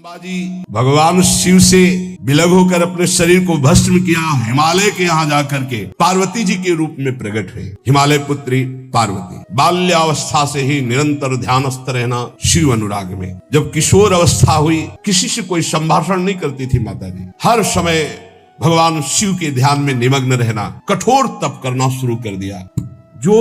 बाबा जी भगवान शिव से विलग होकर अपने शरीर को भस्म किया, हिमालय के यहाँ जाकर के पार्वती जी के रूप में प्रकट हुए। हिमालय पुत्री पार्वती बाल्यावस्था से ही निरंतर ध्यानस्थ रहना शिव अनुराग में। जब किशोर अवस्था हुई, किसी से कोई संभाषण नहीं करती थी माता जी, हर समय भगवान शिव के ध्यान में निमग्न रहना, कठोर तप करना शुरू कर दिया। जो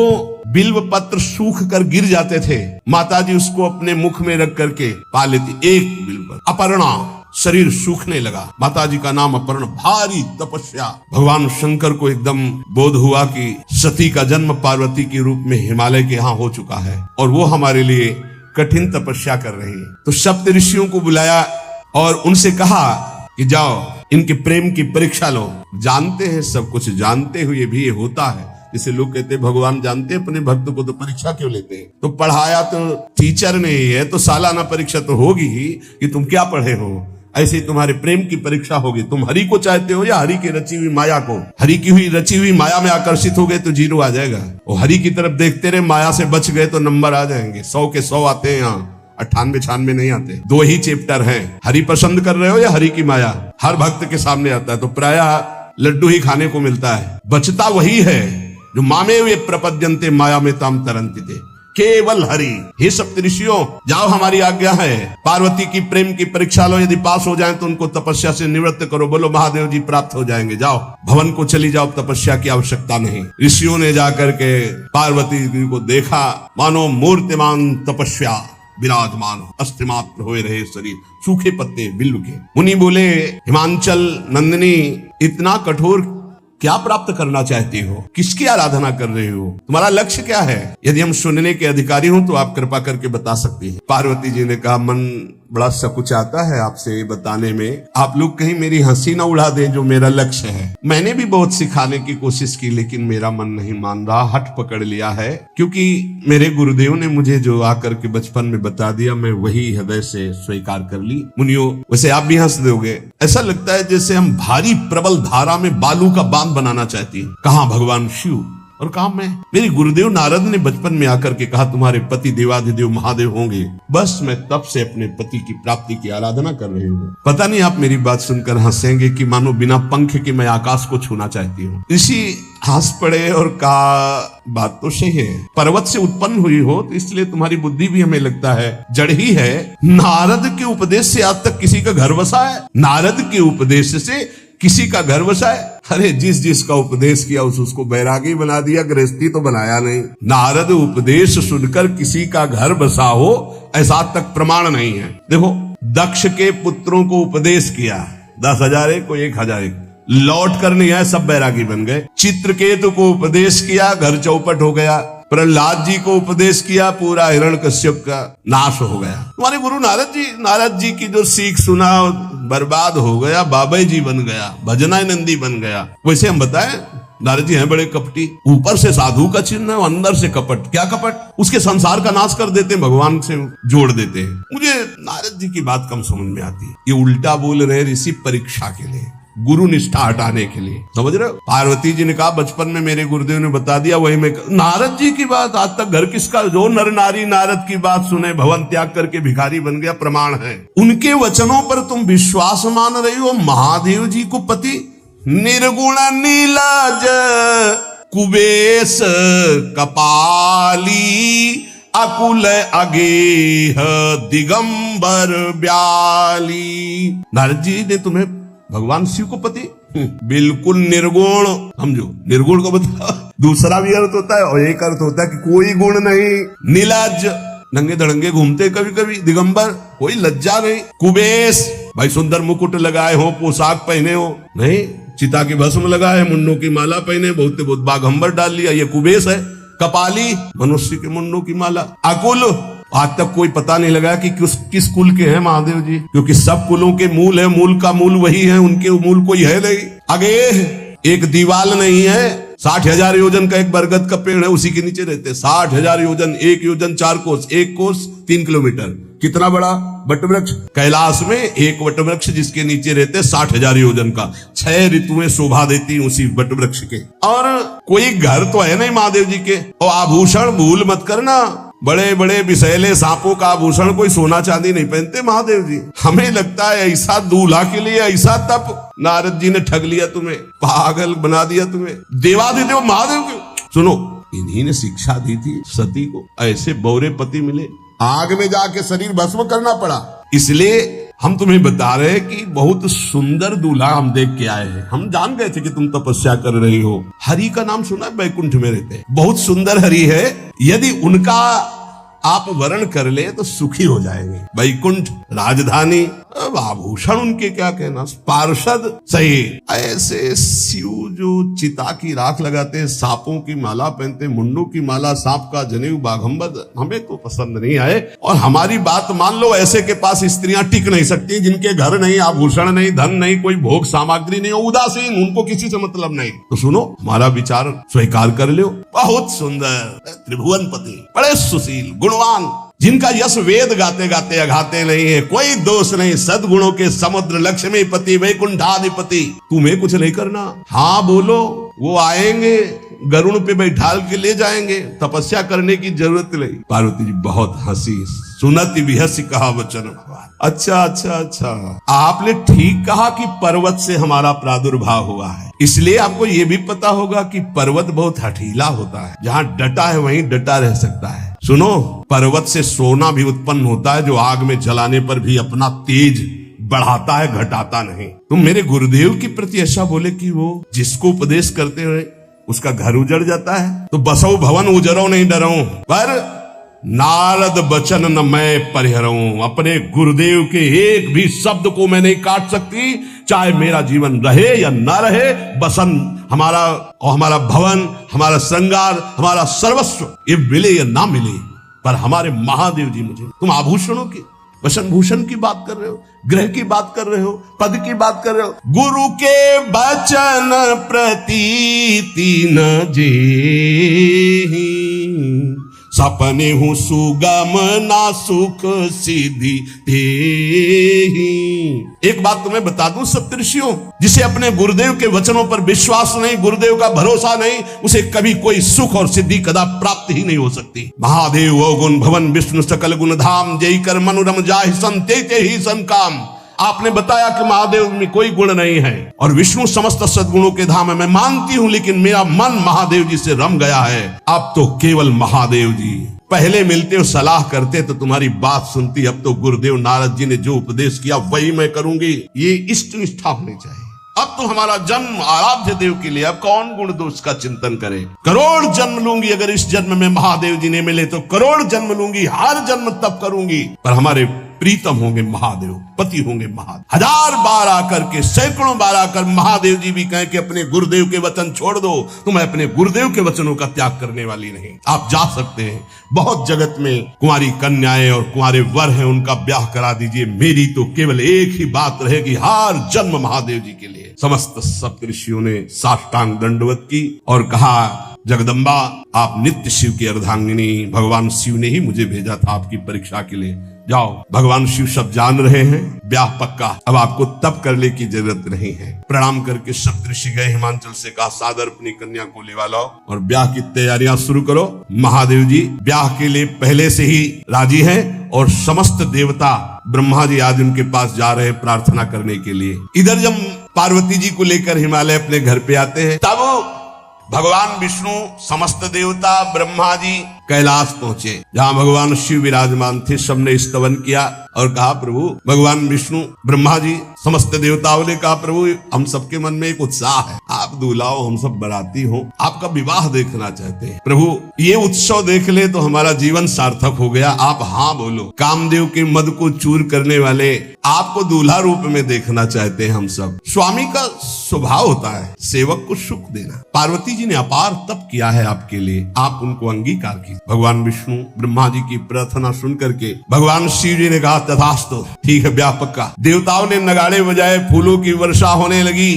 बिल्व पत्र सूख कर गिर जाते थे, माताजी उसको अपने मुख में रख करके पा लेती। एक बिल्व अपर्णा, शरीर सूखने लगा। माताजी का नाम अपर्णा। भारी तपस्या। भगवान शंकर को एकदम बोध हुआ कि सती का जन्म पार्वती के रूप में हिमालय के यहाँ हो चुका है और वो हमारे लिए कठिन तपस्या कर रही है। तो सप्त ऋषियों को बुलाया और उनसे कहा कि जाओ इनके प्रेम की परीक्षा लो। जानते हैं, सब कुछ जानते हुए भी ये होता है। जैसे लोग कहते हैं भगवान जानते हैं अपने भक्त को, तो परीक्षा क्यों लेते हैं? तो पढ़ाया तो टीचर ने ही है, तो सालाना परीक्षा तो होगी ही कि तुम क्या पढ़े हो। ऐसे ही तुम्हारे प्रेम की परीक्षा होगी। तुम हरि को चाहते हो या हरि की रची हुई माया को? हरि की हुई रची हुई माया में आकर्षित हो गए तो 0 आ जाएगा। और हरि की तरफ देखते रहे, माया से बच गए तो नंबर आ जाएंगे। 100 के 100 आते हैं यहाँ, 98-96 नहीं आते। 2 ही चैप्टर हैं, हरि पसंद कर रहे हो या हरि की माया। हर भक्त के सामने आता है, तो प्रायः लड्डू ही खाने को मिलता है। बचता वही है जो मामे वे प्रपद्यन्ते माया में ताम तरंति थे, केवल हरि। हे सप्तऋषियों, जाओ, हमारी आज्ञा है। पार्वती की प्रेम की परीक्षा लो, यदि पास हो जाए तो उनको तपस्या से निवृत्त करो। बोलो महादेव जी प्राप्त हो जाएंगे। जाओ भवन को चली जाओ, तपस्या की आवश्यकता नहीं। ऋषियों ने जाकर के पार्वती जी को देखा, मानो मूर्तिमान तपस्या विराजमान, अस्थिमात्र हुए रहे शरीर, सूखे पत्ते बिल्व के। मुनि बोले, हिमांचल नंदिनी, इतना कठोर क्या प्राप्त करना चाहती हो? किसकी आराधना कर रही हो? तुम्हारा लक्ष्य क्या है? यदि हम सुनने के अधिकारी हो तो आप कृपा करके बता सकती हैं। पार्वती जी ने कहा, मन बड़ा सकुचाता है आपसे बताने में। आप लोग कहीं मेरी हंसी ना उड़ा दें, जो मेरा लक्ष्य है। मैंने भी बहुत सिखाने की कोशिश की, लेकिन मेरा मन नहीं मान रहा, हठ पकड़ लिया है। क्योंकि मेरे गुरुदेव ने मुझे जो आकर के बचपन में बता दिया, मैं वही हृदय से स्वीकार कर ली। मुनियों, वैसे आप भी हंस दोगे। ऐसा लगता है जैसे हम भारी प्रबल धारा में बालू का बांध बनाना चाहती हैं। कहाँ भगवान शिव और कहा मैं? मेरे गुरुदेव नारद ने बचपन में आकर के कहा, तुम्हारे पति देवाधिदेव महादेव होंगे। बस मैं तब से अपने पति की प्राप्ति की आराधना कर रही हूँ। पता नहीं आप मेरी बात सुनकर हंसेंगे कि मानो बिना पंख के मैं आकाश को छूना चाहती हूँ। ऋषि हंस पड़े और कहा, बात तो सही है। पर्वत से उत्पन्न हुई हो तो इसलिए तुम्हारी बुद्धि भी हमें लगता है जड़ ही है। नारद के उपदेश से आज तक किसी का घर बसा है? नारद के उपदेश से किसी का घर बसा है? अरे जिस जिसका उपदेश किया उसको बैरागी बना दिया, गृहस्थी तो बनाया नहीं। नारद उपदेश सुनकर किसी का घर बसा हो, ऐसा तक प्रमाण नहीं है। देखो, दक्ष के पुत्रों को उपदेश किया, 10,000 एक को 1,000 एक, लौट कर नहीं आए, सब बैरागी बन गए। चित्रकेतु को उपदेश किया, घर चौपट हो गया। प्रहलाद जी को उपदेश किया, पूरा हिरण्यकश्यप का नाश हो गया। तुम्हारे गुरु नारद जी की जो सीख सुना बर्बाद हो गया, बाबा जी बन गया, भजनानंदी बन गया। वैसे हम बताएं, नारद जी हैं बड़े कपटी। ऊपर से साधु का चिन्ह है, अंदर से कपट। क्या कपट? उसके संसार का नाश कर देते, भगवान से जोड़ देते हैं। मुझे नारद जी की बात कम समझ में आती है। ये उल्टा बोल रहे ऋषि परीक्षा के लिए, गुरु निष्ठा हटाने के लिए, समझ रहे हो? पार्वती जी ने कहा, बचपन में मेरे गुरुदेव ने बता दिया, वही मैं। नारद जी की बात आज तक घर किसका? जो नर नारी नारद की बात सुने, भवन त्याग करके भिखारी बन गया, प्रमाण है। उनके वचनों पर तुम विश्वास मान रही हो? महादेव जी को पति निर्गुण नीलाज कुबेश कपाली अकुल अगेह दिगंबर ब्याली। नारद जी ने तुम्हें भगवान शिव को पति बिल्कुल निर्गुण समझो। निर्गुण को बता, दूसरा भी अर्थ होता है और एक अर्थ होता है कि कोई गुण नहीं। नीलाज, नंगे धड़ंगे घूमते कभी कभी। दिगंबर, कोई लज्जा नहीं। कुबेश, भाई सुंदर मुकुट लगाए हो, पोशाक पहने हो, नहीं चिता की भस्म लगाए, मुंडों की माला पहने, बहुत बाघंबर डाल लिया, ये कुबेश है। कपाली, मनुष्य के मुंडों की माला। अकुल, आज तक कोई पता नहीं लगा कि किस कुल के हैं महादेव जी, क्योंकि सब कुलों के मूल है, मूल का मूल वही है, उनके मूल कोई है नहीं। आगे एक दीवाल नहीं है, 60,000 योजन का एक बरगद का पेड़ है, उसी के नीचे रहते। 60,000 योजन, 1 योजन 4 कोस, 1 कोस 3 किलोमीटर। कितना बड़ा वटवृक्ष? कैलाश में एक वटवृक्ष जिसके नीचे रहते 60,000 योजन का। 6 ऋतुएं शोभा देती उसी वटवृक्ष के। और कोई घर तो है नहीं महादेव जी के। और आभूषण भूल मत करना, बड़े बड़े विषैले सांपों का आभूषण, कोई सोना चांदी नहीं पहनते महादेव जी। हमें लगता है ऐसा दूल्हा के लिए ऐसा तप, नारद जी ने ठग लिया तुम्हें, पागल बना दिया तुम्हें। देवाधिदेव महादेव के सुनो, इन्हीं ने शिक्षा दी थी सती को, ऐसे बौरे पति मिले, आग में जाके शरीर भस्म करना पड़ा। इसलिए हम तुम्हें बता रहे हैं कि बहुत सुंदर दूल्हा हम देख के आए हैं। हम जान गए थे कि तुम तपस्या कर रही हो। हरि का नाम सुना, बैकुंठ में रहते हैं, बहुत सुंदर हरि है। यदि उनका आप वर्ण कर ले तो सुखी हो जाएंगे। बैकुंठ राजधानी, अब आभूषण उनके क्या कहना, पार्षद सही। ऐसे शिव जो चिता की राख लगाते हैं, सांपों की माला पहनते, मुंडों की माला, सांप का जनेऊ, बाघंबद, हमें तो पसंद नहीं आए। और हमारी बात मान लो, ऐसे के पास स्त्रियां टिक नहीं सकती, जिनके घर नहीं, आभूषण नहीं, धन नहीं, कोई भोग सामग्री नहीं, उदासीन, उनको किसी से मतलब नहीं। तो सुनो, हमारा विचार स्वीकार कर लो। बहुत सुंदर त्रिभुवनपति, बड़े सुशील गुणवान, जिनका यश वेद गाते गाते अघाते नहीं है, कोई दोष नहीं, सद्गुणों के समुद्र, लक्ष्मीपति, वैकुंठाधिपति। तुम्हें कुछ नहीं करना, हाँ बोलो, वो आएंगे, गरुड़ पे बैठाल के ले जाएंगे, तपस्या करने की जरूरत नहीं। पार्वती जी बहुत हंसी, सुनति बिहसी कहा वचन भगवान। अच्छा अच्छा अच्छा, आपने ठीक कहा कि पर्वत से हमारा प्रादुर्भाव हुआ है, इसलिए आपको ये भी पता होगा कि पर्वत बहुत हठीला होता है, जहाँ डटा है वहीं डटा रह सकता है। सुनो, पर्वत से सोना भी उत्पन्न होता है, जो आग में जलाने पर भी अपना तेज बढ़ाता है, घटाता नहीं। तुम मेरे गुरुदेव के प्रति ऐसा बोले कि वो जिसको उपदेश करते हुए उसका घर उजड़ जाता है, तो बसो भवन उजरो नहीं डरो, पर नारद बचन न मैं परिहरऊं। अपने गुरुदेव के एक भी शब्द को मैं नहीं काट सकती, चाहे मेरा जीवन रहे या ना रहे। बसन हमारा और हमारा भवन, हमारा श्रृंगार, हमारा सर्वस्व, ये मिले या ना मिले, पर हमारे महादेव जी मुझे। तुम आभूषणों की, वसन भूषण की बात कर रहे हो, ग्रह की बात कर रहे हो, पद की बात कर रहे हो। गुरु के बचन प्रतीति न जेहि, सपने हूँ सुगम ना सुख सिद्धि तेहि। एक बात तुम्हें बता दूं सप्तऋषियों, जिसे अपने गुरुदेव के वचनों पर विश्वास नहीं, गुरुदेव का भरोसा नहीं, उसे कभी कोई सुख और सिद्धि कदा प्राप्त ही नहीं हो सकती। महादेव अवगुण भवन विष्णु सकल गुण धाम, जय कर मनुरम जाहि संते ही संकाम। आपने बताया कि महादेव में कोई गुण नहीं है और विष्णु समस्त सद्गुणों के धाम है, मैं मानती हूं, लेकिन मेरा मन महादेव जी से रम गया है। अब तो केवल महादेव जी, पहले मिलते हो सलाह करते तो तुम्हारी बात सुनती, अब तो गुरुदेव नारद जी ने जो उपदेश किया वही मैं करूंगी। ये इष्ट निष्ठा होनी चाहिए। अब तो हमारा जन्म आराध्य देव के लिए, अब कौन गुण दोष का चिंतन करे। करोड़ जन्म लूंगी, अगर इस जन्म में महादेव जी ने मिले तो करोड़ जन्म लूंगी, हर जन्म तब करूंगी, पर हमारे प्रीतम होंगे महादेव, पति होंगे महादेव। हजार बार आकर के, सैकड़ों बार आकर महादेव जी भी कहें कि अपने गुरुदेव के वचन छोड़ दो, तो मैं अपने गुरुदेव के वचनों का त्याग करने वाली नहीं। आप जा सकते हैं, बहुत जगत में कुंवारी कन्याएं और कुंवारे वर हैं, उनका ब्याह करा दीजिए। मेरी तो केवल एक ही बात रहेगी, हर जन्म महादेव जी के लिए। समस्त सप्तऋषियों ने साष्टांग दंडवत की और कहा, जगदम्बा आप नित्य शिव की अर्धांगिनी, भगवान शिव ने ही मुझे भेजा था आपकी परीक्षा के लिए। जाओ, भगवान शिव सब जान रहे हैं, ब्याह पक्का, अब आपको तप करने की जरूरत नहीं है। प्रणाम करके सप्तऋषि गए, हिमांचल से कहा सादर अपनी कन्या को लेवा लाओ और ब्याह की तैयारियां शुरू करो। महादेव जी ब्याह के लिए पहले से ही राजी हैं और समस्त देवता ब्रह्मा जी आज उनके पास जा रहे हैं प्रार्थना करने के लिए। इधर जब पार्वती जी को लेकर हिमालय अपने घर पे आते हैं, तब भगवान विष्णु, समस्त देवता, ब्रह्मा जी कैलाश पहुंचे, जहां भगवान शिव विराजमान थे। सबने स्तवन किया और कहा, प्रभु, भगवान विष्णु, ब्रह्मा जी, समस्त देवताओं ने कहा, प्रभु हम सबके मन में एक उत्साह है, आप दूल्हा हो, हम सब बराती हो, आपका विवाह देखना चाहते हैं। प्रभु ये उत्सव देख ले तो हमारा जीवन सार्थक हो गया, आप हाँ बोलो। कामदेव के मद को चूर करने वाले आपको दूल्हा रूप में देखना चाहते हैं हम सब। स्वामी का स्वभाव होता है सेवक को सुख देना। पार्वती जी ने अपार तप किया है आपके लिए, आप उनको अंगीकार कीजिए। भगवान विष्णु, ब्रह्मा जी की प्रार्थना सुन करके भगवान शिव जी ने कहा, तथास्तु, ठीक है ब्याह पक्का। देवताओं ने नगाड़े बजाए, फूलों की वर्षा होने लगी,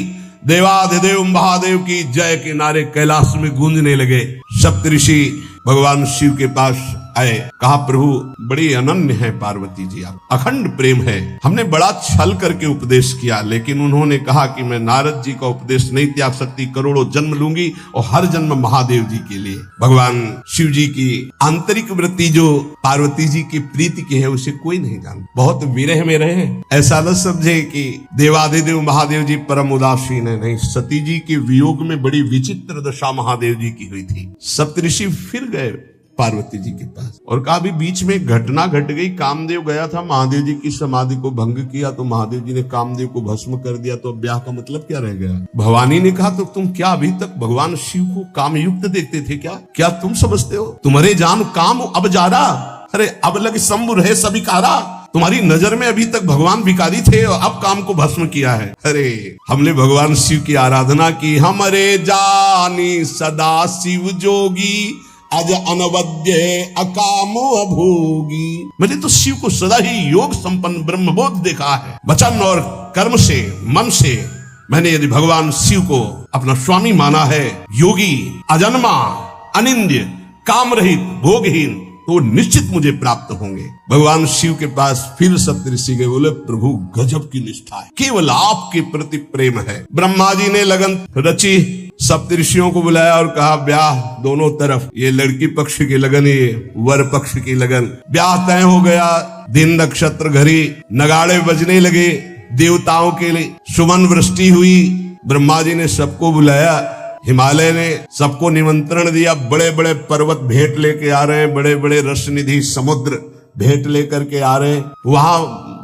देवाधिदेव महादेव की जय के नारे कैलाश में गूंजने लगे। सप्तऋषि भगवान शिव के पास आए, कहा प्रभु बड़ी अनन्य है पार्वती जी, आप अखंड प्रेम है, हमने बड़ा छल करके उपदेश किया, लेकिन उन्होंने कहा कि मैं नारद जी का उपदेश नहीं त्याग सकती, करोड़ों जन्म लूंगी और हर जन्म महादेव जी के लिए। भगवान शिव जी की आंतरिक वृत्ति जो पार्वती जी की प्रीति की है उसे कोई नहीं जानता। बहुत विरह में रहे, ऐसा न समझे कि देवाधिदेव महादेव जी परम उदासीन है, नहीं, सती जी के वियोग में बड़ी विचित्र दशा महादेव जी की हुई थी। सप्तऋषि फिर गए पार्वती जी के पास और कहा भी बीच में घटना घट गई, कामदेव गया था महादेव जी की समाधि को भंग किया तो महादेव जी ने कामदेव को भस्म कर दिया, तो ब्याह का मतलब क्या रह गया। भवानी ने कहा तो तुम क्या अभी तक भगवान शिव को काम युक्त देखते थे क्या तुम समझते हो तुम्हारे जान काम अब जा रहा, अरे अब लग शंभु रहे सभी कारा, तुम्हारी नजर में अभी तक भगवान भिखारी थे और अब काम को भस्म किया है। अरे हमने भगवान शिव की आराधना की, हमारे जानी सदा शिव जोगी अज अनवद्य अकामो अभोगी। मैंने तो शिव को सदा ही योग संपन्न ब्रह्मबोध देखा है, वचन और कर्म से मन से मैंने यदि भगवान शिव को अपना स्वामी माना है, योगी अजन्मा अनिंद्य काम रहित भोगहीन, तो निश्चित मुझे प्राप्त होंगे। भगवान शिव के पास फिर सप्तऋषि गए, बोले प्रभु गजब की निष्ठा है, केवल आपके प्रति प्रेम है। ब्रह्मा जी ने लगन रची, सप्तऋषियों को बुलाया और कहा ब्याह दोनों तरफ, ये लड़की पक्ष की लगन, ये वर पक्ष की लगन। ब्याह तय हो गया, दिन नक्षत्र घड़ी, नगाड़े बजने लगे, देवताओं के लिए सुमन वृष्टि हुई। ब्रह्मा जी ने सबको बुलाया, हिमालय ने सबको निमंत्रण दिया, बड़े बड़े पर्वत भेंट लेके आ रहे हैं, बड़े बड़े रस निधि समुद्र भेंट लेकर के आ रहे हैं। वहां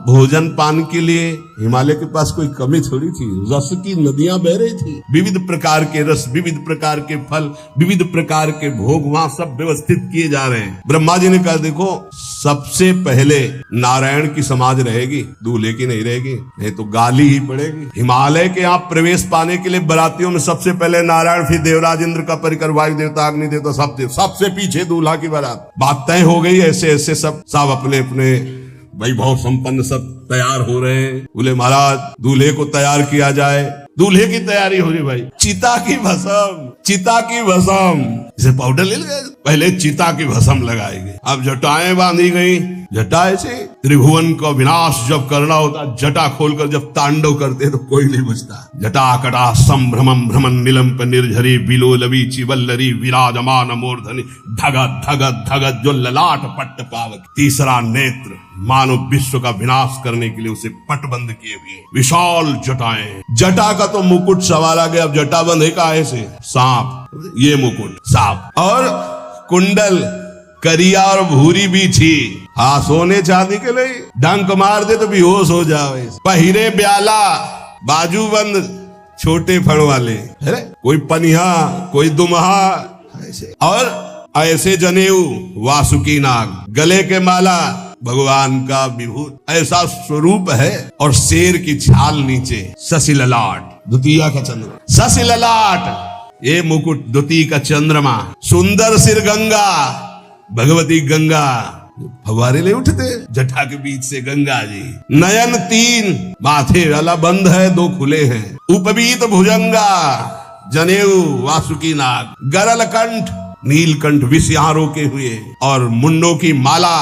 भोजन पान के लिए हिमालय के पास कोई कमी थोड़ी थी, रस की नदियां बह रही थी, विविध प्रकार के रस, विविध प्रकार के फल, विविध प्रकार के भोग वहां सब व्यवस्थित किए जा रहे हैं। ब्रह्मा जी ने कहा देखो सबसे पहले नारायण की समाज रहेगी, दूल्हे की नहीं रहेगी, नहीं तो गाली ही पड़ेगी। हिमालय के यहाँ प्रवेश पाने के लिए बरातियों में सबसे पहले नारायण, फिर देवराज इंद्र का परिकर, वायु देवता, अग्नि देवता, सबसे पीछे दूल्हा की बारात। बात तय हो गई, ऐसे ऐसे सब अपने अपने वैभव संपन्न सब तैयार हो रहे हैं। बोले महाराज दूल्हे को तैयार किया जाए। दूल्हे की तैयारी हो रही भाई, चिता की भस्म, चिता की भस्म, इसे पाउडर ले गए, पहले चिता की भस्म लगाएंगे। अब जटाएं बांधी गई, जटाएं से त्रिभुवन का विनाश जब करना होता, जटा खोलकर जब तांडव करते तो कोई नहीं बचता। जटा कटा संभ्रमम भ्रमण निलंप निर्झरी बिलो लवी चिवल्लरी विराजमान मूर्धनि धगत धगत धगत जो ललाट पट्ट पावक। तीसरा नेत्र मानव विश्व का विनाश करने के लिए उसे पटबंद किए हुए विशाल जटाएं। जटा का तो मुकुट सवारा गया, अब जटा बंद है का ऐसे सांप, ये मुकुट सांप, और कुंडल करिया और भूरी भी थी, हाँ सोने चांदी के लिए, डंक मार दे तो बेहोश हो जाओ। पहिरे ब्याला, बाजू बंद छोटे फण वाले, है कोई पनिहा कोई दुमहा ऐसे, और ऐसे जनेऊ वासुकी नाग, गले के माला भगवान का विभूत, ऐसा स्वरूप है, और शेर की छाल नीचे, शशि ललाट द्वितीया का चंद्र, शशि ललाट ये मुकुट, द्वितीय का चंद्रमा, सुंदर सिर गंगा, भगवती गंगा, फवारे ले उठते जटा के बीच से गंगा जी। नयन तीन, माथे वाला बंद है, दो खुले हैं, उपवीत भुजंगा, जनेऊ वासुकी नाग, गरल कंठ नीलकंठ विषयां रोके हुए, और मुंडों की माला,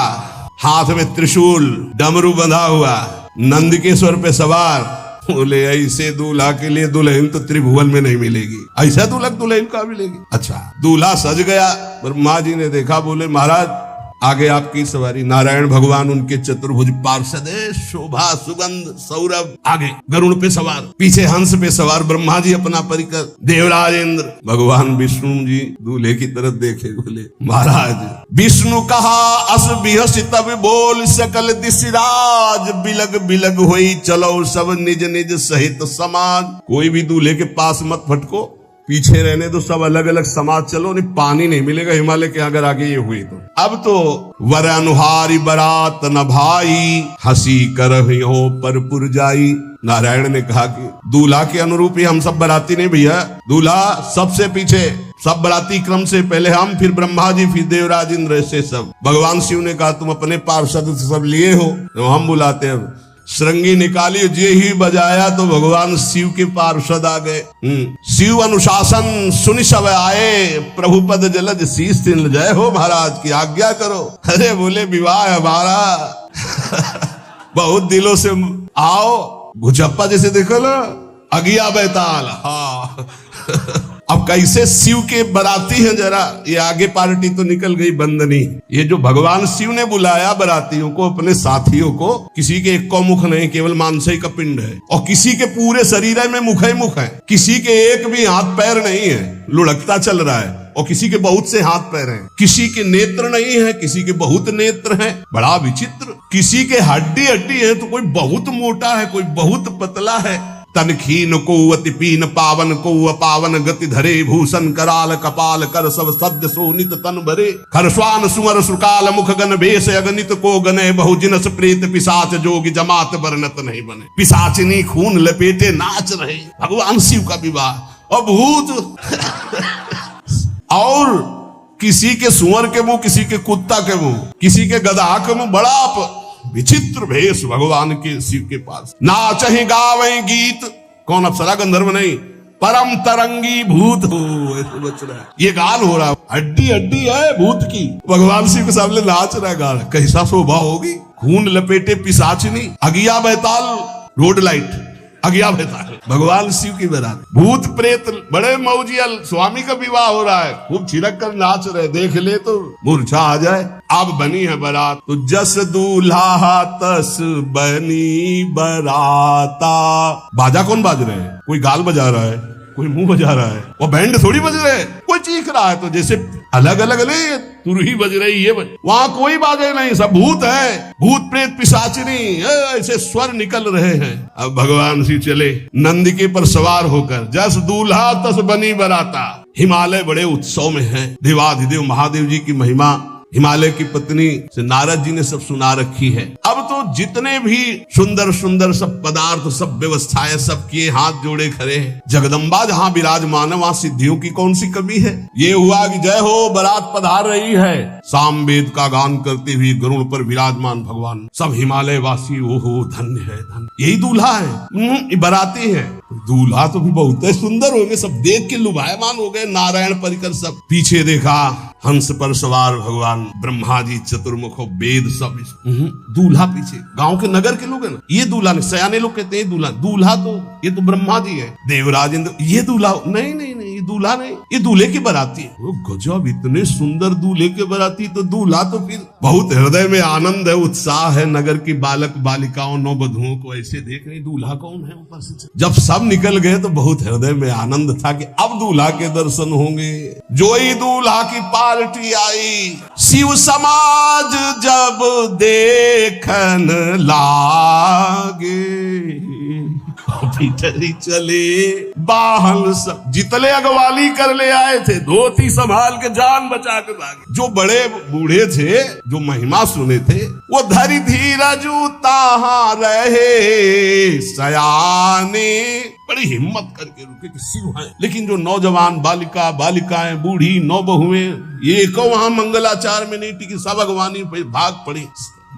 हाथ में त्रिशूल, डमरू बंधा हुआ, नंद के स्वर पे सवार। बोले ऐसे दूल्हा के लिए दुल्हन तो त्रिभुवन में नहीं मिलेगी, ऐसा दुल्हन का मिलेगी। अच्छा दूल्हा सज गया, ब्रह्मा जी ने देखा, बोले महाराज आगे आपकी सवारी। नारायण भगवान उनके चतुर्भुज पार्षद, शोभा सुगंध सौरभ, आगे गरुड़ पे सवार, पीछे हंस पे सवार, ब्रह्मा जी अपना परिकर, देवराज इंद्र, भगवान विष्णु जी दूल्हे की तरफ देखे, बोले महाराज विष्णु कहा अस बिहस तब बोल सकल दिशराज, बिलग बिलग होई चलो सब निज निज सहित समाज। कोई भी दूल्हे के पास मत फटको, पीछे रहने दो, सब अलग अलग समाज चलो, नहीं पानी नहीं मिलेगा हिमालय के अगर आगे ये हुई तो। अब तो वर अनुहारी बरात न भाई, हंसी करहियो पर पुर जाई। नारायण ने कहा कि दूल्हा के अनुरूप ही हम सब बराती नहीं भैया, दूल्हा सबसे पीछे, सब बराती क्रम से पहले हम, फिर ब्रह्मा जी, फिर देवराज इंद्र, ऐसे सब। भगवान शिव ने कहा तुम अपने पार्षद सब लिए हो तो हम बुलाते हैं, श्रृंगी निकाली, जे ही बजाया तो भगवान शिव के पार्षद आ गए। शिव अनुशासन सुनि सब आए, प्रभु पद जलज शीस तिन जय हो महाराज की आज्ञा करो। अरे बोले विवाह हमारा बहुत दिलों से आओ, घुचप्पा जैसे देखो ना, अगिया बैताल। हाँ अब कैसे शिव के बराती हैं, जरा ये आगे पार्टी तो निकल गई बंदनी। ये जो भगवान शिव ने बुलाया बरातियों को, अपने साथियों को, किसी के एक को मुख नहीं, केवल मांसई का पिंड है, और किसी के पूरे शरीर में मुख ही मुख है, किसी के एक भी हाथ पैर नहीं है, लुढ़कता चल रहा है, और किसी के बहुत से हाथ पैर हैं, किसी के नेत्र नहीं है, किसी के बहुत नेत्र हैं, बड़ा विचित्र। किसी के हड्डी हड्डी है तो कोई बहुत मोटा है, कोई बहुत पतला है। तनखीन को अति पीन, पावन को अपावन, गति धरे भूषण कराल, कपाल कर सब सद्य सोनित तन भरे। खरस्वान सुअर सुकाल, मुख गण भेष अगणित को गने, बहुजिनस प्रेत पिशाच जोगी, जमात बरनत नहीं बने। पिशाचिनी खून लपेटे नाच रहे, भगवान शिव का विवाह। और भूत और किसी के सुअर के मुंह, किसी के कुत्ता के मुंह, किसी के गधा के मुंह, बड़ा विचित्र भेष भगवान के शिव के पास। नाचहि गावे गीत, कौन अप्सरा गंधर्व नहीं, परम तरंगी भूत हो, ऐसे बच रहा है। ये गान हो रहा है, हड्डी हड्डी है भूत की, भगवान शिव के सामने नाच रहा है, गा रहा। कैसा शोभा होगी, खून लपेटे पिशाचिनी, अगिया बैताल, रोड लाइट, अगिया बैताल, भगवान शिव की बारात। भूत प्रेत बड़े मौजियल, स्वामी का विवाह हो रहा है, खूब छिड़क कर नाच रहे, देख ले तो मूर्छा आ जाए। अब बनी है बारात, तो जस दूल्हा तस बनी बराता। बाजा कौन बाज रहे हैं, कोई गाल बजा रहा है, कोई मुंह बजा रहा है, वो बैंड थोड़ी बज रहे हैं, कोई चीख रहा है, तो जैसे अलग अलग नहीं, तुरही बज रही है, वहां कोई बाजे नहीं, सब भूत है, भूत प्रेत पिशाचिनी, ऐसे स्वर निकल रहे हैं। अब भगवान श्री चले नंदिके पर सवार होकर, जस दूल्हा तस बनी बराता। हिमालय बड़े उत्सव में है, देवाधिदेव महादेव जी की महिमा हिमालय की पत्नी से नारद जी ने सब सुना रखी है। अब तो जितने भी सुंदर सुंदर सब पदार्थ, सब व्यवस्थाएं, सब किए हाथ जोड़े खड़े हैं। जगदम्बा जहां विराजमान है, वहां सिद्धियों की कौन सी कमी है। ये हुआ कि जय हो बारात पधार रही है, सामवेद का गान करते हुए गरुड़ पर विराजमान भगवान। सब हिमालय वासी ओहो धन्य है, धन्य, यही दूल्हा है, बाराती है। दूल्हा तो भी बहुत सुंदर हो गए, सब देख के लुभायमान हो गए, नारायण परिकर सब। पीछे देखा हंस पर सवार भगवान ब्रह्मा जी, चतुर्मुख वेद सब। दूल्हा पीछे, गांव के नगर के लोग है ना, ये दूल्हा नहीं, सयाने लोग कहते हैं दूल्हा, दूल्हा तो ये तो ब्रह्मा जी है, देवराज इंद्र, ये दूल्हा नहीं नहीं नहीं, ये दूल्हा नहीं, ये दूल्हे की बाराती है। वो गजब, इतने सुंदर दूल्हे के बाराती, तो दूल्हा तो फिर बहुत हृदय में आनंद है, उत्साह है। नगर की बालक बालिकाओं, नौवधुओं को ऐसे देख रहे, दूल्हा कौन है ऊपर से। जब सब निकल गए तो बहुत हृदय में आनंद था कि अब दूल्हा के दर्शन होंगे। जो ही दूल्हा की पार्टी आई, शिव समाज जब देखन लागे, भीतरी चले बाहन सब, जितने अगवाली कर ले आए थे, धोती संभाल के जान बचा के भागे। जो बड़े बूढ़े थे, जो महिमा सुने थे, वो धरी धीरज ताहां रहे सयाने, बड़ी हिम्मत करके रुके कि शिव है। लेकिन जो नौजवान बालिका, बालिकाएं, बूढ़ी, नौबहुएं, ये को वहां मंगलाचार में नहीं टिकी, सब अगवानी पे भाग पड़ी।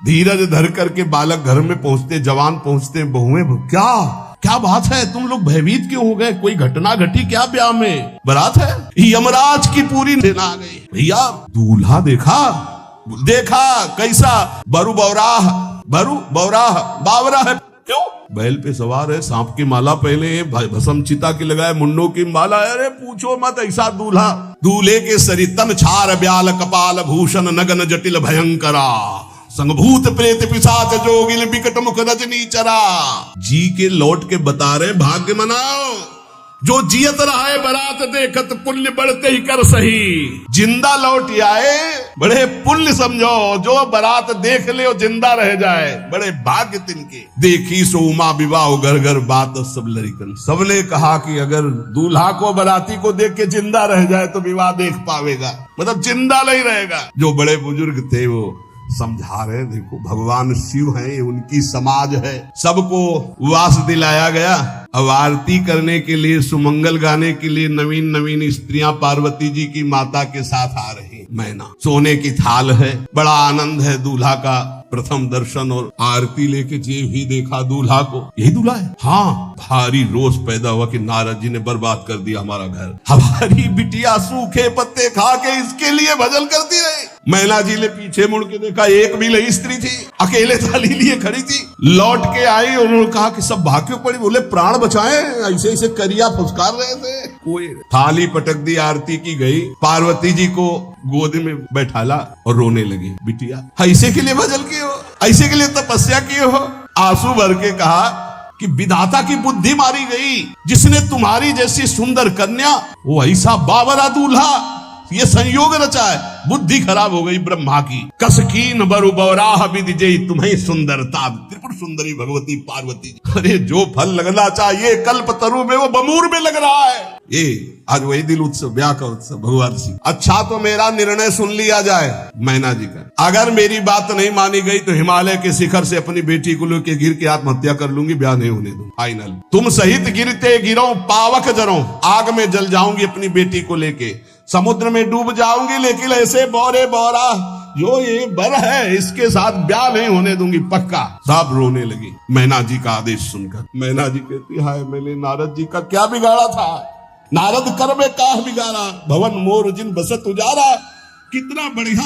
धीरज धर करके बालक घर में पहुंचते, जवान पहुंचते, बहुएं, क्या क्या बात है, तुम लोग भयभीत क्यों हो गए, कोई घटना घटी क्या ब्याह में, बारात है। यमराज की पूरी सेना आ गई। भैया दूल्हा देखा, देखा कैसा, बरू बौराह, बरू बौराह बावरा है, क्यों बैल पे सवार है, सांप की माला पहले, भस्म चिता की लगाए, मुंडों की माला। अरे पूछो मत, ऐसा दूल्हा। दूल्हे के शरीर तन छार ब्याल, कपाल भूषण, नगन जटिल भयंकरा, संगभूत प्रेत पिशाच जोगिल, बिकट मुख रजनी चरा। जी के लौट के बता रहे, भाग्य मनाओ, जो जियत रहा है बारात देखत, पुण्य बढ़ते ही कर सही। जिंदा लौट आए, बड़े पुण्य समझो, जो बारात देख ले जिंदा रह जाए, बड़े भाग्य तिनके। देखी सो उमा विवाह घर घर बात, सब लड़कन, सबने कहा कि अगर दूल्हा को बाराती को देख के जिंदा रह जाए तो विवाह देख पावेगा, मतलब जिंदा नहीं रहेगा। जो बड़े बुजुर्ग थे वो समझा रहे, देखो भगवान शिव हैं, ये उनकी समाज है। सबको वास दिलाया गया। अब आरती करने के लिए, सुमंगल गाने के लिए नवीन नवीन स्त्रियां पार्वती जी की माता के साथ आ रही। मैना सोने की थाल है, बड़ा आनंद है दूल्हा का। प्रथम दर्शन और आरती लेके जे भी देखा दूल्हा को, यही दूल्हा है। हाँ, भारी रोष पैदा हुआ कि नारद जी ने बर्बाद कर दिया हमारा घर, हमारी बिटिया सूखे पत्ते खा के इसके लिए भजन करती रही। मैना जी ने पीछे मुड़ के देखा, एक भी नहीं स्त्री थी, अकेले थाली लिए खड़ी थी। लौट के आई, उन्होंने कहा कि सब भाग क्यों पड़ी? बोले प्राण बचाए, ऐसे ऐसे करिया फुसकार रहे थे। कोई थाली पटक दी, आरती की गई, पार्वती जी को गोद में बैठाला और रोने लगी। बिटिया ऐसे के लिए भजन किए हो, ऐसे के लिए तपस्या किए हो? आंसू भर के कहा कि विधाता की बुद्धि मारी गई, जिसने तुम्हारी जैसी सुंदर कन्या, वो ऐसा बाबरा दूल्हा, ये संयोग रचा है, बुद्धि खराब हो गई ब्रह्मा की। कसकीन बरु बौराह विदिजई तुम्हें सुंदरता, त्रिपुर सुंदरी भगवती पार्वती। अरे जो फल लगना चाहिए कल्प तरु में, वो बमूर में लग रहा है। ये आज वही दिल उत्सव, ब्याह का उत्सव भगवान सिंह। अच्छा तो मेरा निर्णय सुन लिया जाए मैना जी का, अगर मेरी बात नहीं मानी गई तो हिमालय के शिखर से अपनी बेटी को लेकर गिर के आत्महत्या कर लूंगी, ब्याह नहीं होने दूं। फाइनल, तुम सहित गिरते गिरो पावक जरो, आग में जल जाऊंगी अपनी बेटी को लेके, समुद्र में डूब जाऊंगी, लेकिन ऐसे बोरे बोरा जो ये बर है इसके साथ ब्याह नहीं होने दूंगी पक्का। सब रोने लगी मैना जी का आदेश सुनकर। मैना जी कहती, हाय मैंने नारद जी का क्या बिगाड़ा था? नारद कर में काह बिगाड़ा, भवन मोर जिन बसत उजारा। कितना बढ़िया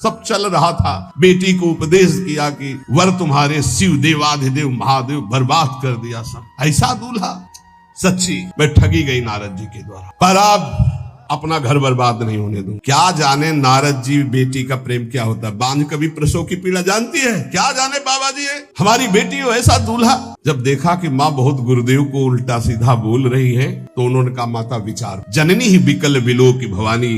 सब चल रहा था। बेटी को उपदेश किया कि वर तुम्हारे शिव देवाधिदेव महादेव बर्बाद कर दिया सब। ऐसा दूल्हा, सच्ची मैं ठगी गई नारद जी के द्वारा, पर अब अपना घर बर्बाद नहीं होने दूं। क्या जाने नारद जी बेटी का प्रेम क्या होता है। बांझ कभी प्रसव की पीड़ा जानती है? क्या जाने बाबा जी है हमारी बेटी हो ऐसा दूल्हा। जब देखा कि माँ बहुत गुरुदेव को उल्टा सीधा बोल रही है, तो उन्होंने कहा, माता विचार, जननी ही बिकल बिलो की भवानी,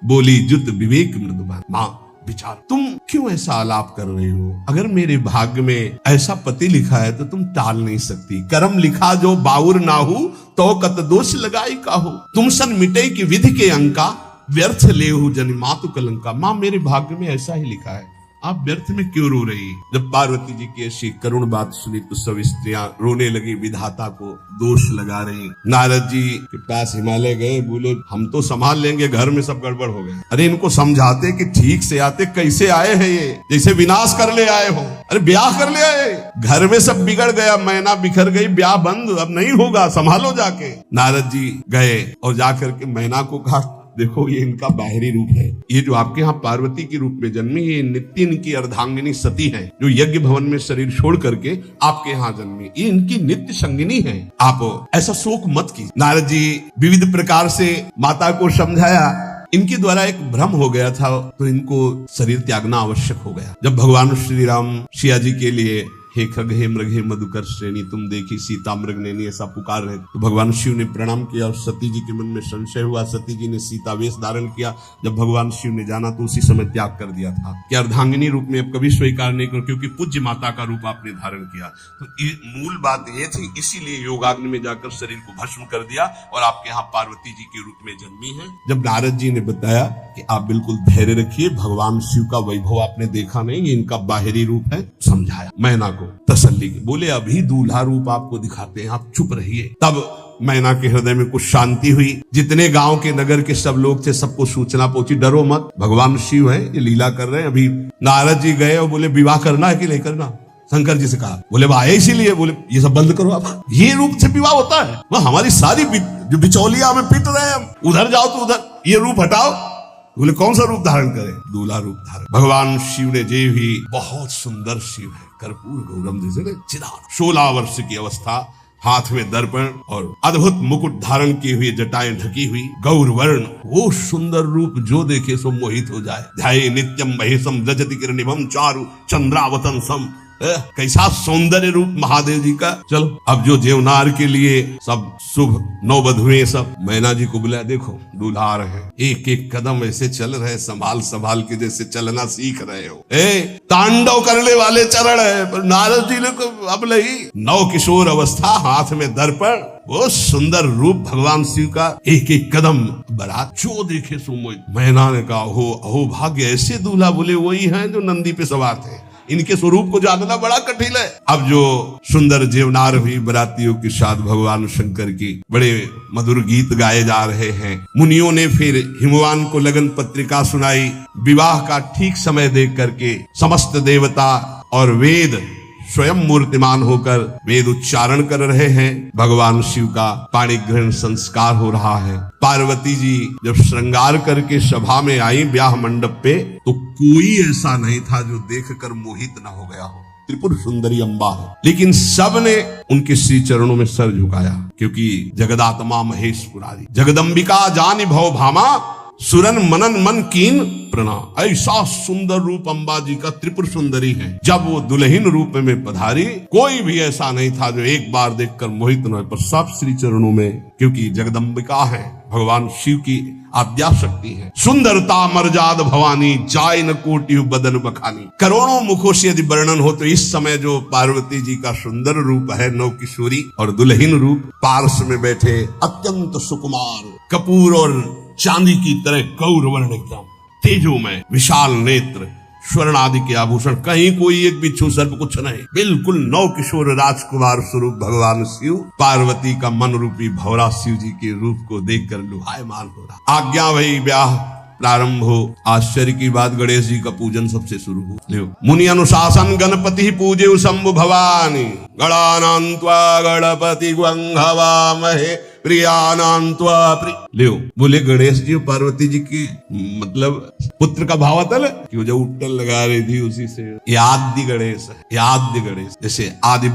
बोली जुत विवेक मृदुबान। माँ विचार, तुम क्यों ऐसा आलाप कर रही हो? अगर मेरे भाग्य में ऐसा पति लिखा है तो तुम टाल नहीं सकती। कर्म लिखा जो बाउर नाहू, तो कत दोष लगाई काहू। तुम सन मिटे की विधि के अंका, व्यर्थ लेहु जनि मातु कलंका। माँ मेरे भाग्य में ऐसा ही लिखा है, आप व्यर्थ में क्यों रो रही? जब पार्वती जी की ऐसी करुण बात सुनी तो सब स्त्रियां रोने लगी, विधाता को दोष लगा रही। नारद जी के पास हिमालय गए, बोले हम तो संभाल लेंगे, घर में सब गड़बड़ हो गए। अरे इनको समझाते कि ठीक से आते, कैसे आए हैं ये, जैसे विनाश कर ले आए हो। अरे ब्याह कर ले आए, घर में सब बिगड़ गया, मैना बिखर गई, ब्याह बंद, अब नहीं होगा, संभालो जाके। नारद जी गए और जाकर के मैना को कहा, देखो ये इनका बाहरी रूप है, ये जो आपके यहाँ पार्वती के रूप में जन्मी, ये नित्य इनकी अर्धांगिनी सती है, जो यज्ञ भवन में शरीर छोड़ करके आपके यहाँ जन्मी, ये इनकी नित्य संगिनी है, आप ऐसा शोक मत कीजिए। नारद जी विविध प्रकार से माता को समझाया। इनके द्वारा एक भ्रम हो गया था, तो इनको शरीर त्यागना आवश्यक हो गया। जब भगवान श्री राम सिया जी के लिए हे खग हे मृग हे मधुकर श्रेणी तुम देखी सीता मृग नैनी ऐसा पुकार रहे, तो भगवान शिव ने प्रणाम किया और सती जी के मन में संशय हुआ। सती जी ने सीता वेश धारण किया। जब भगवान शिव ने जाना तो उसी समय त्याग कर दिया था कि अर्धांगिनी रूप में अब कभी स्वीकार नहीं करो, क्योंकि पूज्य माता का रूप आपने धारण किया। तो ये मूल बात ये थी, इसीलिए योगाग्नि में जाकर शरीर को भस्म कर दिया और आपके यहाँ पार्वती जी के रूप में जन्मी है। जब नारद जी ने बताया कि आप बिल्कुल धैर्य रखिए, भगवान शिव का वैभव आपने देखा नहीं, ये इनका बाहरी रूप है, समझाया मैना को तसल्ली की। बोले अभी दूल्हा रूप आपको दिखाते हैं, आप चुप रहिए। तब मैना के हृदय में कुछ शांति हुई। जितने गांव के नगर के सब लोग थे, सबको सूचना पहुंची, डरो मत, भगवान शिव है, ये लीला कर रहे हैं। अभी नारद जी गए और बोले विवाह करना है कि नहीं करना? शंकर जी से कहा, बोले वह आए इसीलिए, बोले ये सब बंद करो आप, ये रूप से विवाह होता है? वह हमारी सारी जो बिचौलिया में पिट रहे हैं, उधर जाओ तो उधर, ये रूप हटाओ। बोले कौन सा रूप धारण करें? दूल्हा रूप धारण। भगवान शिव ने जे भी, बहुत सुंदर शिव है, कर्पूर गौरम जैसे चिदान, 16 वर्ष की अवस्था, हाथ में दर्पण और अद्भुत मुकुट धारण किए हुए, जटाएं ढकी हुई, गौर वर्ण, वो सुंदर रूप जो देखे सो मोहित हो जाए। ध्याये नित्यम महेशम रजति किरणिभं चारु चंद्रावतन सम। कैसा सौंदर्य रूप महादेव जी का। चलो अब जो देवनार के लिए सब शुभ नववधुएं सब मैना जी को बुलाया, देखो दूल्हा आ रहे हैं, एक एक कदम ऐसे चल रहे, संभाल संभाल के जैसे चलना सीख रहे हो। तांडव करने वाले चरण है, पर नारद जी ने अब नहीं, नव किशोर अवस्था, हाथ में दर्पण, वो सुंदर रूप भगवान शिव का, एक एक कदम बारात जो देखे सो मोहित। मैना ने कहा, अहो भाग्य, ऐसे दूल्हा। बोले वही हैं जो नंदी पे सवार थे, इनके स्वरूप को जानना बड़ा कठिन है। अब जो सुंदर जेवनार हुई बरातियों के साथ भगवान शंकर की बड़े मधुर गीत गाए जा रहे हैं। मुनियों ने फिर हिमवान को लगन पत्रिका सुनाई। विवाह का ठीक समय देख करके समस्त देवता और वेद स्वयं मूर्तिमान होकर वेद उच्चारण कर रहे हैं। भगवान शिव का पाणी ग्रहण संस्कार हो रहा है। पार्वती जी जब श्रृंगार करके सभा में आई ब्याह मंडप पे, तो कोई ऐसा नहीं था जो देखकर मोहित न हो गया हो। त्रिपुर सुंदरी अम्बा है, लेकिन सब ने उनके श्री चरणों में सर झुकाया, क्योंकि जगदात्मा महेश पुरारी जगदम्बिका जानि भव भामा सुरन मनन मन कीन प्रणाम। ऐसा सुंदर रूप अम्बा जी का त्रिपुर सुंदरी है। जब वो दुल्हन रूप में पधारी, कोई भी ऐसा नहीं था जो एक बार देखकर मोहित न हो, पर सब श्री चरणों में, क्योंकि जगदम्बिका है, भगवान शिव की आद्या शक्ति है। सुंदरता मर्याद भवानी जाय न कोटि बदन बखानी। करोड़ों मुखों से यदि वर्णन हो तो इस समय जो पार्वती जी का सुंदर रूप है, नव किशोरी और दुल्हन रूप, पार्श में बैठे अत्यंत सुकुमार, कपूर और चांदी की तरह गौर वर्ण, एकदम तेजोमय, विशाल नेत्र, स्वर्ण आदि के आभूषण, कहीं कोई एक बिच्छू सर्प कुछ नहीं, बिल्कुल नव किशोर राजकुमार स्वरूप भगवान शिव। पार्वती का मन रूपी भौरा शिव जी के रूप को देखकर लुभायमान हो रहा। आज्ञा भई ब्याह प्रारंभ हो। आश्चर्य की बात, गणेश जी का पूजन सबसे शुरू हो। मुनि अनुशासन गणपति पूजे शंभु भवानी, गणानान्त्वा गणपति गंघवामहे प्रियानान्त्वा प्रिय। बोले गणेश जी पार्वती जी की मतलब पुत्र का भावातल कि वो जो उट्टल लगा रही थी उसी से। ये आदि गणेश है, ये आदि गणेश, जैसे आदि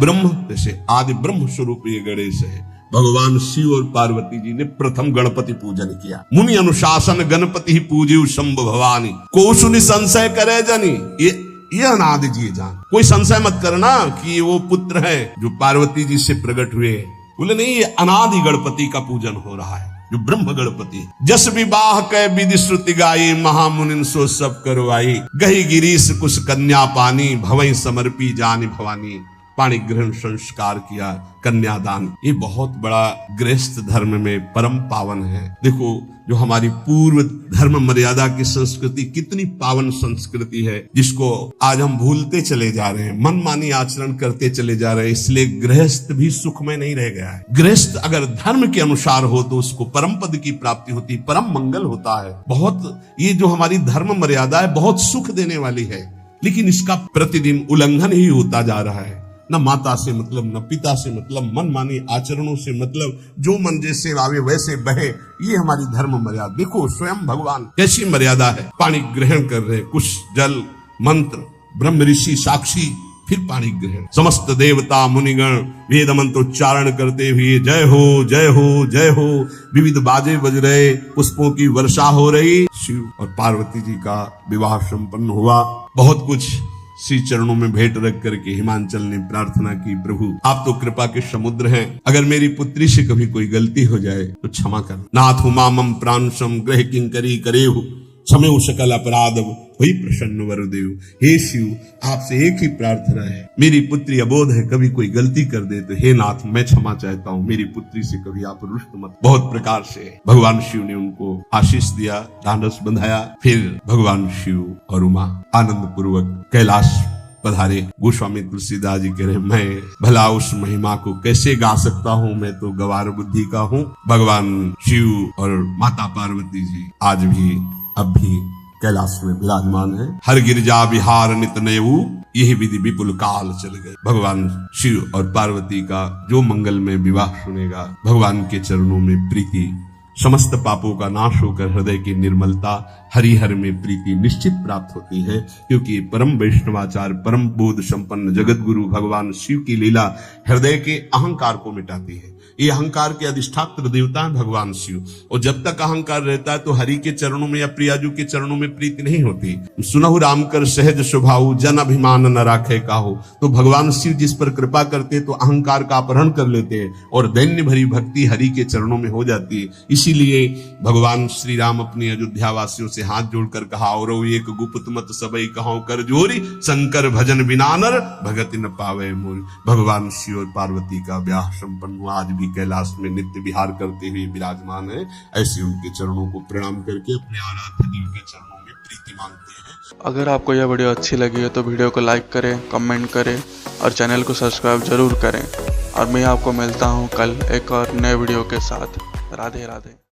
ब्रह्म स्वरूप ये गणेश है। भगवान शिव और पार्वती जी ने प्रथम गणपति पूजन किया। मुनि अनुशासन गणपति ही पूजे शंभु भवानी, को सुनि संशय करे जनी। ये अनादि जी जान, कोई संशय मत करना कि वो पुत्र है जो पार्वती जी से प्रकट हुए। बोले नहीं, ये अनादि गणपति का पूजन हो रहा है, जो ब्रह्म गणपति। जस विवाह कै विधि श्रुति गाई, महामुनिन सो सब करवाई। गही गिरीश कुश कन्या पानी, भवई समर्पी जानी भवानी। पाणी ग्रहण संस्कार किया, कन्यादान, ये बहुत बड़ा गृहस्थ धर्म में परम पावन है। देखो जो हमारी पूर्व धर्म मर्यादा की संस्कृति कितनी पावन संस्कृति है, जिसको आज हम भूलते चले जा रहे हैं, मनमानी आचरण करते चले जा रहे हैं। इसलिए गृहस्थ भी सुखमय नहीं रह गया है। गृहस्थ अगर धर्म के अनुसार हो तो उसको परम पद की प्राप्ति होती, परम मंगल होता है। बहुत ये जो हमारी धर्म मर्यादा है बहुत सुख देने वाली है, लेकिन इसका प्रतिदिन उल्लंघन ही होता जा रहा है। न माता से मतलब, न पिता से मतलब, मनमानी आचरणों से मतलब, जो मन जैसे आवे वैसे बहे, ये हमारी धर्म मर्यादा। देखो स्वयं भगवान कैसी मर्यादा है। पाणी ग्रहण कर रहे, कुछ जल मंत्र, ब्रह्म ऋषि साक्षी, फिर पाणी ग्रहण। समस्त देवता मुनिगण वेद मंत्र उच्चारण करते हुए जय हो जय हो जय हो, विविध बाजे बज रहे, पुष्पों की वर्षा हो रही। शिव और पार्वती जी का विवाह संपन्न हुआ। बहुत कुछ श्री चरणों में भेंट रख करके हिमांचल ने प्रार्थना की, प्रभु आप तो कृपा के समुद्र हैं, अगर मेरी पुत्री से कभी कोई गलती हो जाए तो क्षमा कर। नाथ मामम प्रांशम ग्रह किंकरी करेहु, क्षमेउ सकल अपराध वही प्रसन्न वरदेव। हे शिव आपसे एक ही प्रार्थना है, मेरी पुत्री अबोध है, कभी कोई गलती कर दे तो हे नाथ मैं क्षमा चाहता हूँ, मेरी पुत्री से कभी आप रुष्ट मत। बहुत प्रकार से भगवान शिव ने उनको आशीष दिया, ढांढस बंधाया। फिर भगवान शिव और उमा आनंद पूर्वक कैलाश पधारे। गोस्वामी तुलसीदास जी कह रहे, मैं भला उस महिमा को कैसे गा सकता हूँ, मैं तो गवार बुद्धि का हूँ। भगवान शिव और माता पार्वती जी आज भी अब भी कैलाश में विराजमान है। हर गिरजा विहार नित नेऊ, यही विधि विपुल काल चल गए। भगवान शिव और पार्वती का जो मंगल में विवाह सुनेगा, भगवान के चरणों में प्रीति, समस्त पापों का नाश होकर हृदय की निर्मलता, हरिहर में प्रीति निश्चित प्राप्त होती है। क्योंकि परम वैष्णवाचार, परम बोध संपन्न जगत गुरु भगवान शिव की लीला हृदय के अहंकार को मिटाती है। ये अहंकार के अधिष्ठात्र देवता है भगवान शिव, और जब तक अहंकार रहता है तो हरि के चरणों में या प्रियाजू के चरणों में प्रीति नहीं होती। सुनहु राम कर सहज स्वभाव, जन अभिमान न राखे काहू। तो भगवान शिव जिस पर कृपा करते तो अहंकार का अपहरण कर लेते हैं और दैन्य भरी भक्ति हरि के चरणों में हो जाती है। इसीलिए भगवान श्री राम अपनी अयोध्या वासियों से हाथ जोड़कर कहा, और एक गुप्त मत सबई कहो कर जोरी, शंकर भजन बिना नर भगति न पावे मोरी। भगवान शिव और पार्वती का ब्याह संपन्न हुआ, आज भी कैलाश में नित्य विहार करते हुए विराजमान है। ऐसे उनके चरणों को प्रणाम करके अपने आराध्य देव के चरणों में प्रीति मांगते हैं। अगर आपको यह वीडियो अच्छी लगी है तो वीडियो को लाइक करें, कमेंट करें और चैनल को सब्सक्राइब जरूर करें। और मैं आपको मिलता हूँ कल एक और नए वीडियो के साथ। राधे राधे।